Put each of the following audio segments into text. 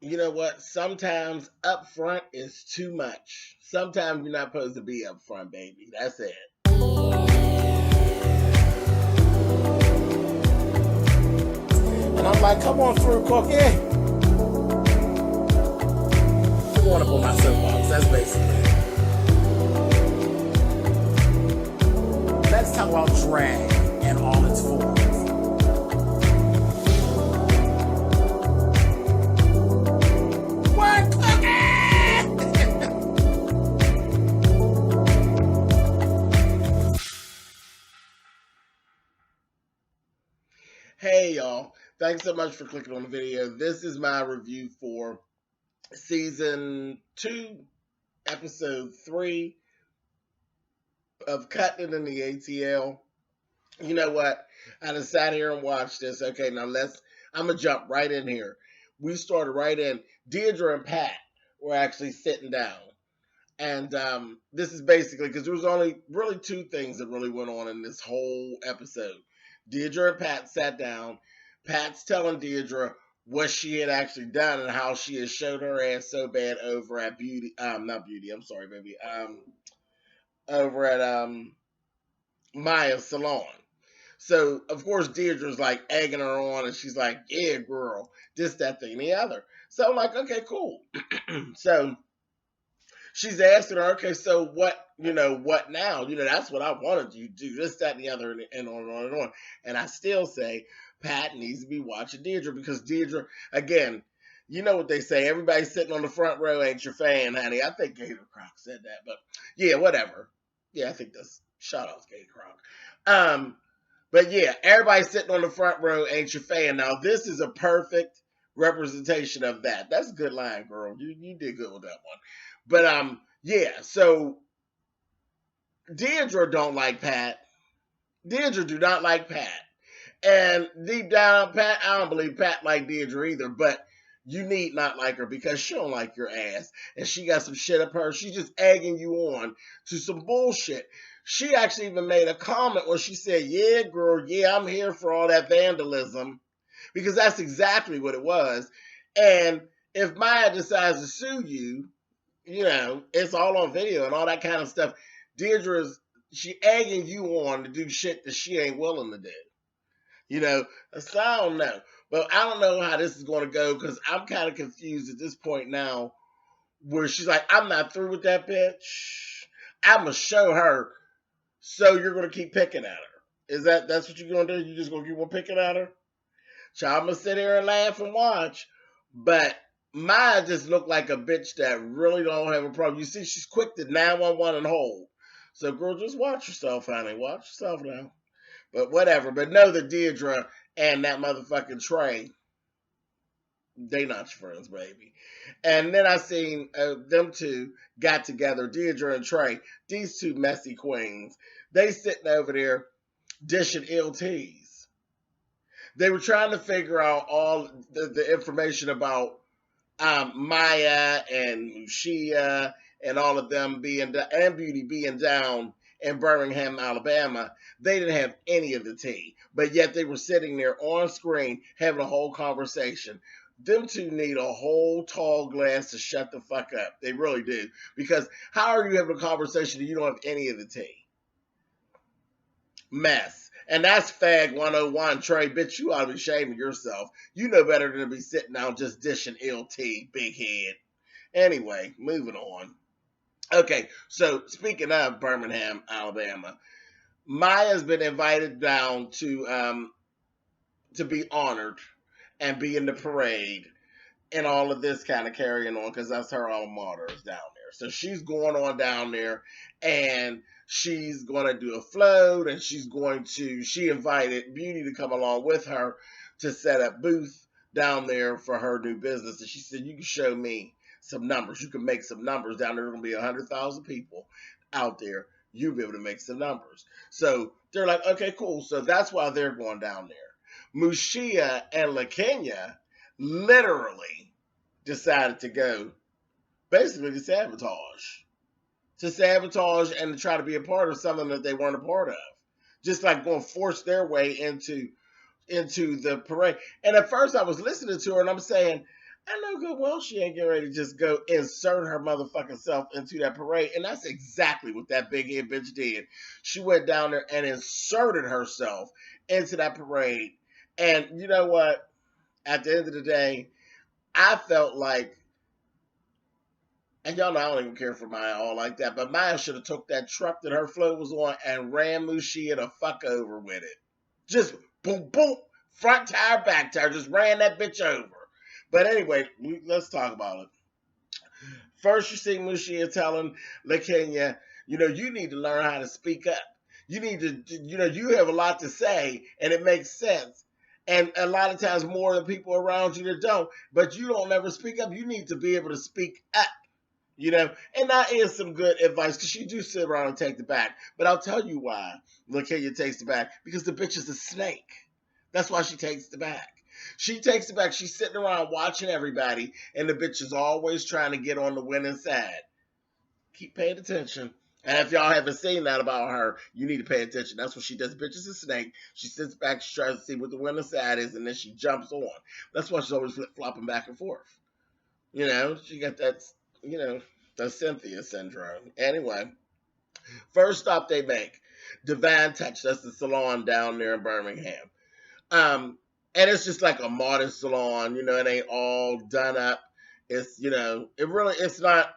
You know what? Sometimes upfront is too much. Sometimes you're not supposed to be upfront, baby. That's it. And I'm like, come on through, Cookie. I want to put my soapbox. That's basically it. Let's talk about drag and all its forms. What, Hey y'all, thanks so much for clicking on the video. This is my review for season 2, episode 3 of Cutting It in the ATL. You know what? I just sat here and watched this. Okay, now I'm going to jump right in here. We started right in. Deirdre and Pat were actually sitting down. And this is basically, because there was only really 2 things that really went on in this whole episode. Deirdre and Pat sat down. Pat's telling Deirdre what she had actually done and how she had showed her ass so bad over at not Beauty, I'm sorry, baby, over at Maya's Salon. So, of course, Deirdre's like egging her on, and she's like, yeah, girl, this, that, thing, and the other. So I'm like, okay, cool. So she's asking her, okay, so what, what now? That's what I wanted you to do, this, that, and the other, and on and on and on. And I still say Pat needs to be watching Deirdre, because Deirdre, again, you know what they say, everybody sitting on the front row ain't your fan, honey. I think Gator Croc said that, but yeah, whatever. Yeah, I think that's, shout out to Gator Croc. But yeah, everybody sitting on the front row ain't your fan. Now, this is a perfect representation of that. That's a good line, girl. You did good with that one. But yeah, so Deirdre don't like Pat. Deirdre do not like Pat. And deep down, Pat, I don't believe Pat like Deirdre either, but you need not like her, because she don't like your ass. And she got some shit up her. She's just egging you on to some bullshit. She actually even made a comment where she said, yeah, girl, yeah, I'm here for all that vandalism. Because that's exactly what it was. And if Maya decides to sue you, it's all on video and all that kind of stuff. She egging you on to do shit that she ain't willing to do. So I don't know. But I don't know how this is going to go, because I'm kind of confused at this point now, where she's like, I'm not through with that bitch. I'm going to show her. So you're going to keep picking at her. That's what you're going to do? You're just going to keep on picking at her? So I'm going to sit here and laugh and watch. But Maya just looked like a bitch that really don't have a problem. You see, she's quick to 911 and hold. So, girl, just watch yourself, honey. Watch yourself now. But whatever. But know that Deirdre and that motherfucking Trey, they not your friends, baby. And then I seen them two got together, Deirdre and Trey, these two messy queens. They sitting over there dishing ill teas. They were trying to figure out all the information about Maya and Lucia and all of them and Beauty being down in Birmingham, Alabama. They didn't have any of the tea, but yet they were sitting there on screen having a whole conversation. Them two need a whole tall glass to shut the fuck up. They really do. Because how are you having a conversation and you don't have any of the tea? Mess. And that's Fag 101. Trey, bitch, you ought to be shaming yourself. You know better than to be sitting down just dishing ill tea, big head. Anyway, moving on. Okay, so speaking of Birmingham, Alabama, Maya's been invited down to be honored and be in the parade and all of this kind of carrying on, because that's her alma mater is down there. So she's going on down there, and she's going to do a float, and she invited Beauty to come along with her to set up booth down there for her new business. And she said, you can show me some numbers. You can make some numbers down there. There's going to be 100,000 people out there. You'll be able to make some numbers. So they're like, okay, cool. So that's why they're going down there. Mushia and LaKenya literally decided to go basically to sabotage and to try to be a part of something that they weren't a part of, just like going to force their way into the parade. And at first I was listening to her and I'm saying, I know good well she ain't getting ready to just go insert her motherfucking self into that parade. And that's exactly what that big head bitch did. She went down there and inserted herself into that parade. And you know what? At the end of the day, I felt like, and y'all know I don't even care for Maya all like that, but Maya should have took that truck that her float was on and ran Mushia the fuck over with it. Just boom, boom, front tire, back tire, just ran that bitch over. But anyway, let's talk about it. First, you see Mushia telling LaKenya, you need to learn how to speak up. You need to, you have a lot to say, and it makes sense. And a lot of times more than people around you that don't, but you don't ever speak up. You need to be able to speak up. And that is some good advice because she do sit around and take the back. But I'll tell you why LaKenya takes the back. Because the bitch is a snake. That's why she takes the back. She takes the back. She's sitting around watching everybody, and the bitch is always trying to get on the winning side. Keep paying attention. And if y'all haven't seen that about her, you need to pay attention. That's what she does. Bitch is a snake. She sits back, she tries to see what the winning side is, and then she jumps on. That's why she's always flip-flopping back and forth. She got that, the Cynthia syndrome. Anyway, first stop they make, Divine Touch. That's the salon down there in Birmingham. And it's just like a modern salon, it ain't all done up. It's, it's not,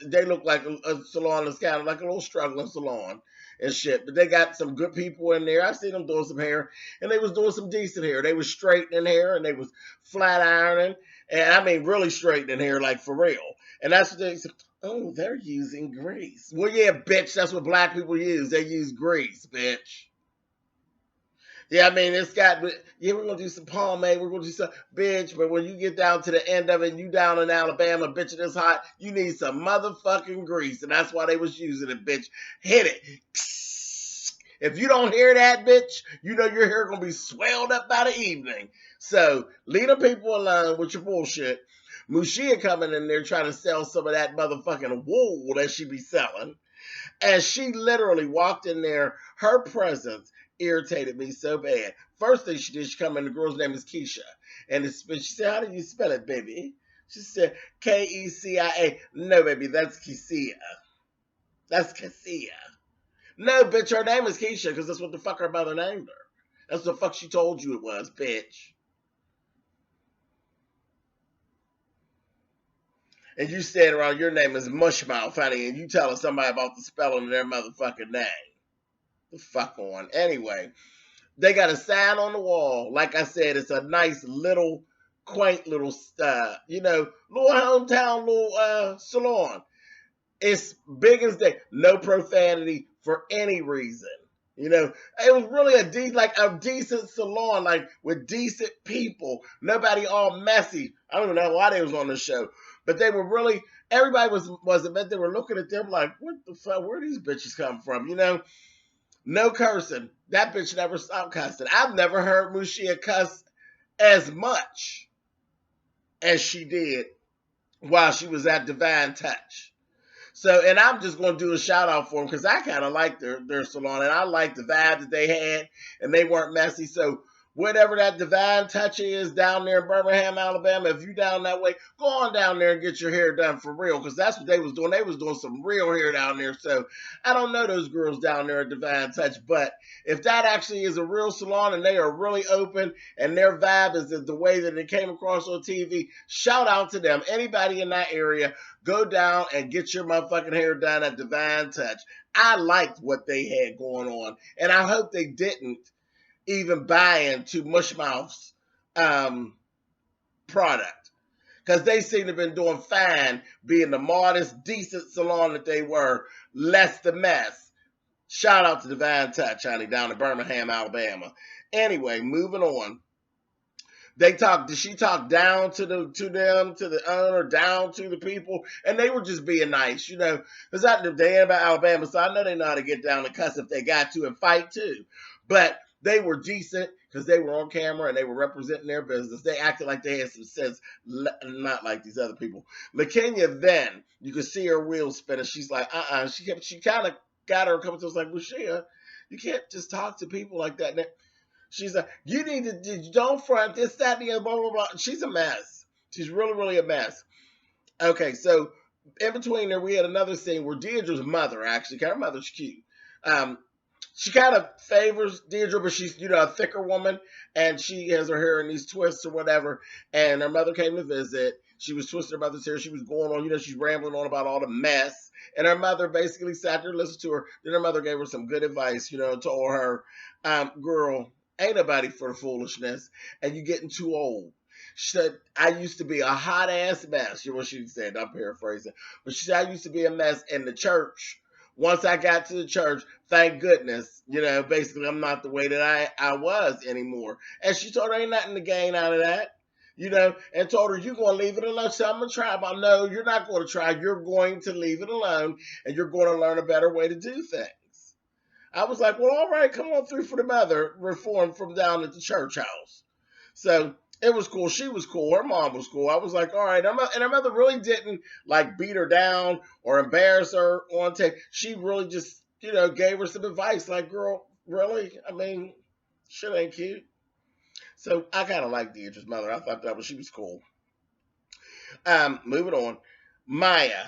they look like a salon that's kind of like a little struggling salon and shit. But they got some good people in there. I seen them doing some hair, and they was doing some decent hair. They was straightening hair, and they was flat ironing, and I mean really straightening hair, like for real. And that's what they said. Oh, they're using grease. Well, yeah, bitch, that's what black people use. They use grease, bitch. Yeah, I mean, we're going to do some pomade, we're going to do some, bitch, but when you get down to the end of it and you down in Alabama, bitch, and it's hot, you need some motherfucking grease, and that's why they was using it, bitch. Hit it. If you don't hear that, bitch, your hair going to be swelled up by the evening. So, leave the people alone with your bullshit. Mushia coming in there trying to sell some of that motherfucking wool that she be selling. And she literally walked in there, her presence irritated me so bad. First thing she did, she come in, the girl's name is Keisha. And she said, how do you spell it, baby? She said, Kecia. No, baby, that's Kecia. That's Kecia. No, bitch, her name is Keisha because that's what the fuck her mother named her. That's what the fuck she told you it was, bitch. And you stand around, your name is Mushmouth, honey, and you telling somebody about the spelling of their motherfucking name. The fuck on. Anyway, they got a sign on the wall. Like I said, it's a nice little, quaint little, little hometown little salon. It's big as day. No profanity for any reason. It was really a decent salon, like with decent people. Nobody all messy. I don't even know why they was on the show, but they were really. Everybody was admit they were looking at them like, what the fuck? Where these bitches come from? No cursing. That bitch never stopped cussing. I've never heard Mushia cuss as much as she did while she was at Divine Touch. So, and I'm just going to do a shout out for them because I kind of like their salon and I like the vibe that they had and they weren't messy. So, whatever that Divine Touch is down there in Birmingham, Alabama, if you down that way, go on down there and get your hair done for real because that's what they was doing. They was doing some real hair down there. So, I don't know those girls down there at Divine Touch, but if that actually is a real salon and they are really open and their vibe is the way that it came across on TV, shout out to them. Anybody in that area, go down and get your motherfucking hair done at Divine Touch. I liked what they had going on, and I hope they didn't even buy into Mushmouth's product because they seem to have been doing fine being the modest, decent salon that they were, less the mess. Shout out to Divine Touch, honey, down in Birmingham, Alabama. Anyway, moving on. She talked down to the owner, down to the people, and they were just being nice, because they ain't about Alabama, so I know they know how to get down and cuss if they got to and fight too. But they were decent because they were on camera and they were representing their business. They acted like they had some sense, not like these other people. LaKenya, then you could see her wheels spinning. She's like, She kind of got her coming to us like, Lucia, you can't just talk to people like that. She's like, you need to don't front this, that, and the other, blah, blah, blah. She's a mess. She's really, really a mess. Okay, so in between there, we had another scene where Deirdre's mother, actually, her mother's cute. Um, she kind of favors Deirdre, but she's, a thicker woman, and she has her hair in these twists or whatever. And her mother came to visit. She was twisting her mother's hair. She was going on, she's rambling on about all the mess. And her mother basically sat there and listened to her. Then her mother gave her some good advice, and told her, girl, ain't nobody for the foolishness, and you're getting too old. She said, I used to be a hot ass mess. What she said, I'm paraphrasing. But she said, I used to be a mess in the church. Once I got to the church, thank goodness, basically I'm not the way that I was anymore. And she told her ain't nothing to gain out of that, and told her, you're going to leave it alone. So I'm going to try. But no, you're not going to try. You're going to leave it alone, and you're going to learn a better way to do things. I was like, well, all right, come on through for the mother reform from down at the church house. So it was cool. She was cool. Her mom was cool. I was like, all right. And her mother really didn't beat her down or embarrass her on tape. She really just, gave her some advice. Like, girl, really? I mean, shit ain't cute. So I kind of liked Deirdre's mother. I thought she was cool. Moving on. Maya.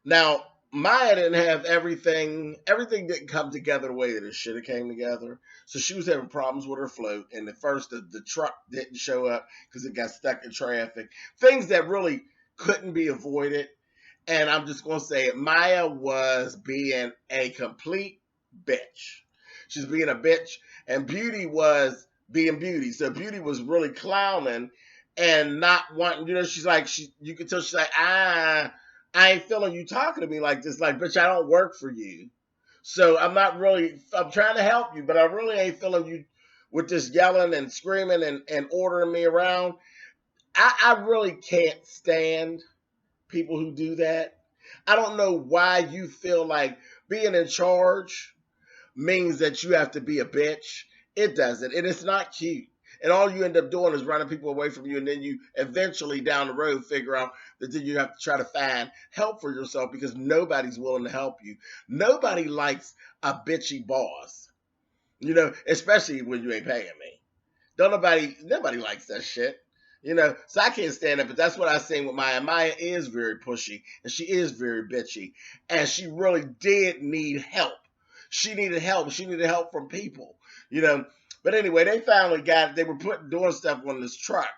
Now, Maya didn't have everything didn't come together the way that it should have came together. So she was having problems with her float. And at first, the truck didn't show up because it got stuck in traffic. Things that really couldn't be avoided. And I'm just going to say it. Maya was being a complete bitch. She's being a bitch. And Beauty was being Beauty. So Beauty was really clowning and not wanting, you could tell she's like, I ain't feeling you talking to me like this. Like, bitch, I don't work for you. So I'm trying to help you, but I really ain't feeling you with this yelling and screaming and ordering me around. I really can't stand people who do that. I don't know why you feel like being in charge means that you have to be a bitch. It doesn't. And it's not cute. And all you end up doing is running people away from you. And then you eventually down the road figure out that then you have to try to find help for yourself because nobody's willing to help you. Nobody likes a bitchy boss, especially when you ain't paying me. Nobody likes that shit. So I can't stand it, but that's what I seen with Maya. Maya is very pushy, and she is very bitchy, and she really did need help. She needed help. She needed help from people, But anyway, they finally they were doing stuff on this truck,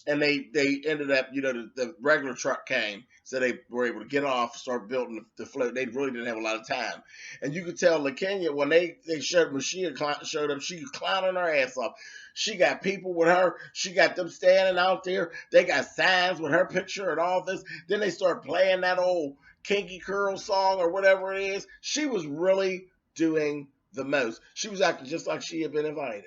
and they ended up, the regular truck came, so they were able to get off, start building the float. They really didn't have a lot of time, and you could tell LaKenya when when she showed up, she was clowning her ass off. She got people with her. She got them standing out there. They got signs with her picture and all this. Then they start playing that old Kinky Curl song or whatever it is. She was really doing the most. She was acting just like she had been invited.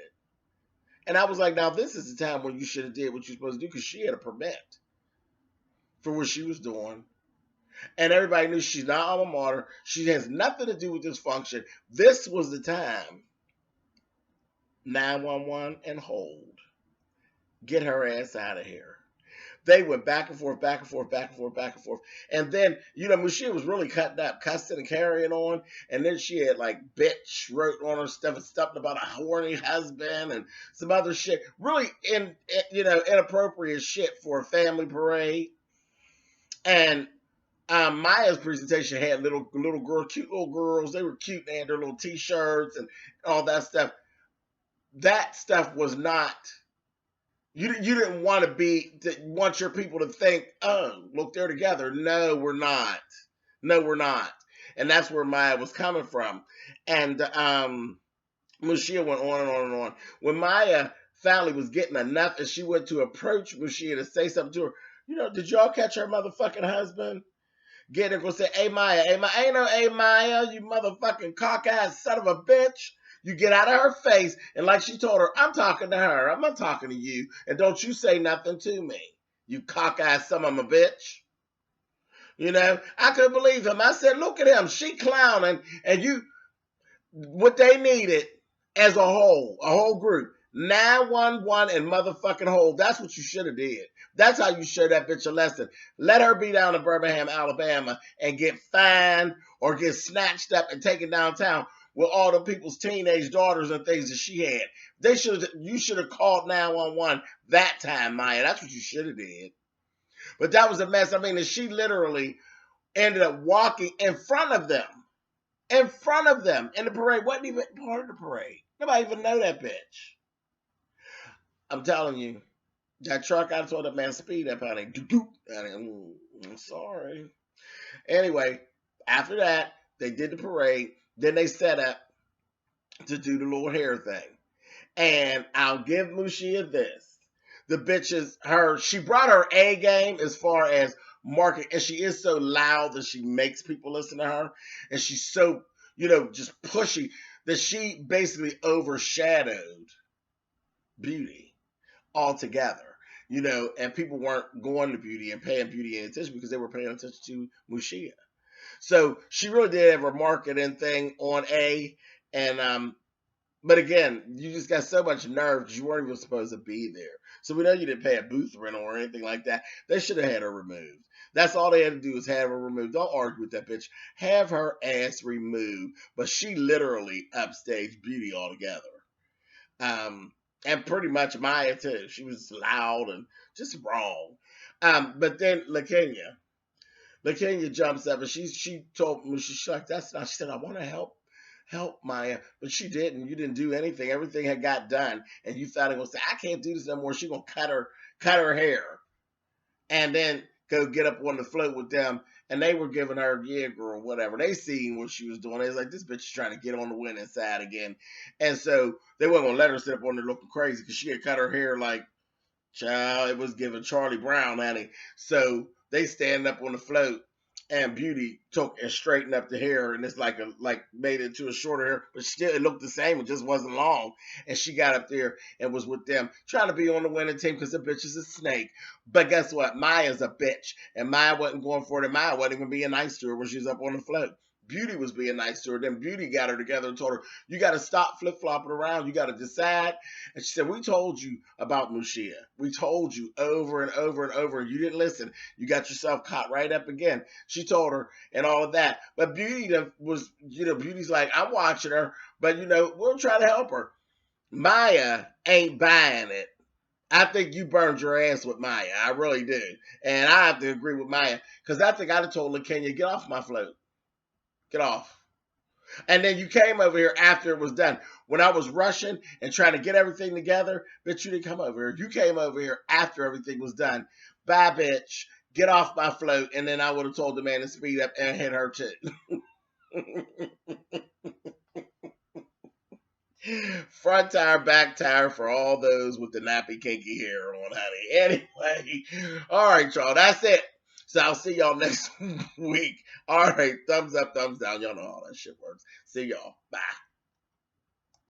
And I was like, now this is the time when you should have did what you're supposed to do because she had a permit for what she was doing. And everybody knew she's not alma mater. She has nothing to do with this function. This was the time. 911 and hold. Get her ass out of here. They went back and forth, back and forth, back and forth, back and forth. And then, Mushia was really cutting up, cussing and carrying on. And then she had bitch wrote on her stuff about a horny husband and some other shit. Really, inappropriate shit for a family parade. And Maya's presentation had little girls, cute little girls. They were cute. They had their little T-shirts and all that stuff. That stuff was not. You didn't want your people to think, oh, look, they're together. No, we're not. No, we're not. And that's where Maya was coming from. And Mushia went on and on and on. When Maya finally was getting enough and she went to approach Mushia to say something to her, did y'all catch her motherfucking husband? Get her, go say, hey Maya, ain't no hey Maya, you motherfucking cock-ass son of a bitch. You get out of her face, and like she told her, I'm talking to her. I'm not talking to you. And don't you say nothing to me, you cock-ass son of a bitch. I couldn't believe him. I said, look at him. She clowning, and what they needed as a whole group, 911 and motherfucking hold. That's what you should have did. That's how you show that bitch a lesson. Let her be down in Birmingham, Alabama, and get fined or get snatched up and taken downtown. with all the people's teenage daughters and things that she had. You should have called 911 that time, Maya. That's what you should have did. But that was a mess. I mean, she literally ended up walking in front of them. In front of them. And the parade wasn't even part of the parade. Nobody even know that bitch. I'm telling you, that truck, I told that man, speed up, honey. I'm sorry. Anyway, after that, they did the parade. Then they set up to do the little hair thing. And I'll give Lucia this. The bitches, she brought her A game as far as market, and she is so loud that she makes people listen to her. And she's so, just pushy that she basically overshadowed Beauty altogether. And people weren't going to Beauty and paying Beauty any attention because they were paying attention to Lucia. So she really did have her marketing thing on A, and but again, you just got so much nerve because you weren't even supposed to be there. So we know you didn't pay a booth rental or anything like that. They should have had her removed. That's all they had to do is have her removed. Don't argue with that bitch. Have her ass removed. But she literally upstaged Beauty altogether. And pretty much Maya too. She was loud and just wrong. But then LaKenya jumps up and she told me, she's like, that's not, she said, I want to help Maya, but she didn't. You didn't do anything. Everything had got done, and you thought it was, I can't do this no more. She gonna cut her hair, and then go get up on the float with them. And they were giving her, yeah, girl, whatever. They seen what she was doing. They was like, this bitch is trying to get on the winning side again. And so they weren't gonna let her sit up on there looking crazy because she had cut her hair like, child, it was giving Charlie Brown, honey. So they stand up on the float, and Beauty took and straightened up the hair, and it's like made it to a shorter hair, but still it looked the same. It just wasn't long. And she got up there and was with them, trying to be on the winning team because the bitch is a snake. But guess what? Maya's a bitch, and Maya wasn't going for it. And Maya wasn't even being nice to her when she was up on the float. Beauty was being nice to her. Then Beauty got her together and told her, you got to stop flip-flopping around. You got to decide. And she said, we told you about Lucia. We told you over and over and over, and you didn't listen. You got yourself caught right up again. She told her and all of that. But Beauty was, Beauty's like, I'm watching her, but, we'll try to help her. Maya ain't buying it. I think you burned your ass with Maya. I really do. And I have to agree with Maya because I think I'd have told LaKenya, get off my float. Get off. And then you came over here after it was done. When I was rushing and trying to get everything together, bitch, you didn't come over here. You came over here after everything was done. Bye, bitch. Get off my float. And then I would have told the man to speed up and hit her too. Front tire, back tire for all those with the nappy kinky hair on, honey. Anyway, all right, y'all. That's it. So I'll see y'all next week. All right. Thumbs up, thumbs down. Y'all know how that shit works. See y'all. Bye.